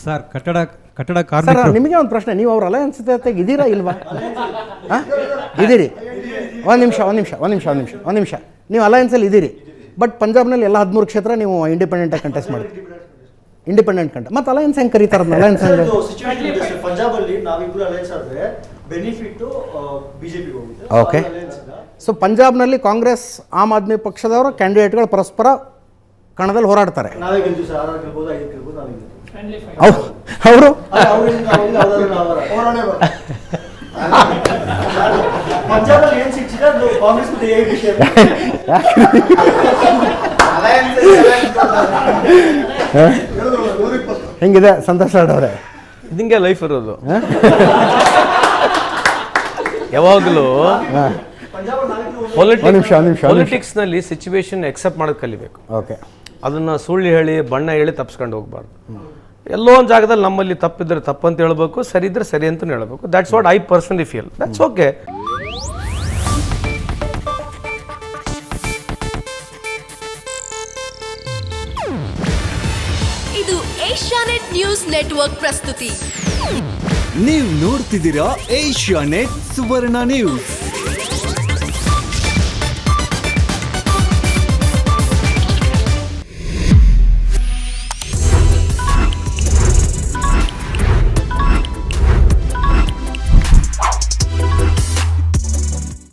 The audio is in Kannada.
ಸರ್ ಕಟ್ಟಡ ಸರ್ ಕಾರ್ಮಿಕರು ನಿಮಗೆ ಒಂದು ಪ್ರಶ್ನೆ, ನೀವು ಅವ್ರ ಅಲಯನ್ಸ್ ಜೊತೆಗೆ ಇದ್ದೀರಾ ಇಲ್ವಾ? ಇದ್ದೀರಿ. ಒಂದು ನಿಮಿಷ ನೀವು ಅಲಯನ್ಸಲ್ಲಿ ಇದ್ದೀರಿ, ಬಟ್ ಪಂಜಾಬ್ನಲ್ಲಿ ಎಲ್ಲ 13 ಕ್ಷೇತ್ರ ನೀವು ಇಂಡಿಪೆಂಡೆಂಟಾಗಿ ಕಂಟೆಸ್ಟ್ ಮಾಡ್ತೀರಿ. ಇಂಡಿಪೆಂಡೆಂಟ್ ಕಂಟ ಮತ್ತು ಅಲಯನ್ಸ್ ಹೆಂಗೆ ಕರೀತಾರೆ ಅದನ್ನ? ಅಲಯನ್ಸ್ ಹೆಂಗೆ? ಪಂಜಾಬಲ್ಲಿ ನಾವಿಬ್ರು ಅಲಯನ್ಸ್ ಆದರೆ ಬೆನಿಫಿಟ್ ಬಿಜೆಪಿಗೆ ಹೋಗುತ್ತೆ. ಓಕೆ. ಸೊ ಪಂಜಾಬ್ನಲ್ಲಿ ಕಾಂಗ್ರೆಸ್ ಆಮ್ ಆದ್ಮಿ ಪಕ್ಷದವರು ಕ್ಯಾಂಡಿಡೇಟ್ಗಳು ಪರಸ್ಪರ ಕಣದಲ್ಲಿ ಹೋರಾಡ್ತಾರೆ. ನಾವೇ ಗೆಲ್ತೀವಿ ಸರ್, 6 ಗೆಲ್ಬೋದು, 5 ಗೆಲ್ಬೋದು, ನಾವೇ ಗೆಲ್ತೀವಿ. ಅವರು ಪಂಜಾಬಲ್ಲಿ ಏನು ಸಿಕ್ಕಿದೆ ಅದು ಕಾಂಗ್ರೆಸ್ ಮತ್ತು ಎ ವಿಷಯ. ಹೆಂಗಿದೆ ಸಂತೋಷ್ ಅವರೇ? ಹಿಂಗೆ ಲೈಫ್ ಇರೋದು. ಯಾವಾಗಲೂ ಪೊಲಿಟಿಕ್ಸ್ನಲ್ಲಿ ಸಿಚುವೇಶನ್ ಎಕ್ಸೆಪ್ಟ್ ಮಾಡೋದು ಕಲಿಬೇಕು. ಓಕೆ. ಅದನ್ನು ಸುಳ್ಳು ಹೇಳಿ ಬಣ್ಣ ಹೇಳಿ ತಪ್ಪಿಸ್ಕೊಂಡು ಹೋಗ್ಬಾರ್ದು. ಎಲ್ಲೋ ಒಂದು ಜಾಗದಲ್ಲಿ ನಮ್ಮಲ್ಲಿ ತಪ್ಪಿದ್ರೆ ತಪ್ಪಂತ ಹೇಳ್ಬೇಕು, ಸರಿ ಇದ್ರೆ ಸರಿ ಅಂತಲೂ ಹೇಳ್ಬೇಕು. That's what I personally feel. That's okay. ಇದು ಏಷ್ಯಾನೆಟ್ ನ್ಯೂಸ್ ನೆಟ್ವರ್ಕ್ ಪ್ರಸ್ತುತಿ. ನೀವು ನೋಡ್ತಿದ್ದೀರಾ ಏಷ್ಯಾನೆಟ್ ಸುವರ್ಣ ನ್ಯೂಸ್.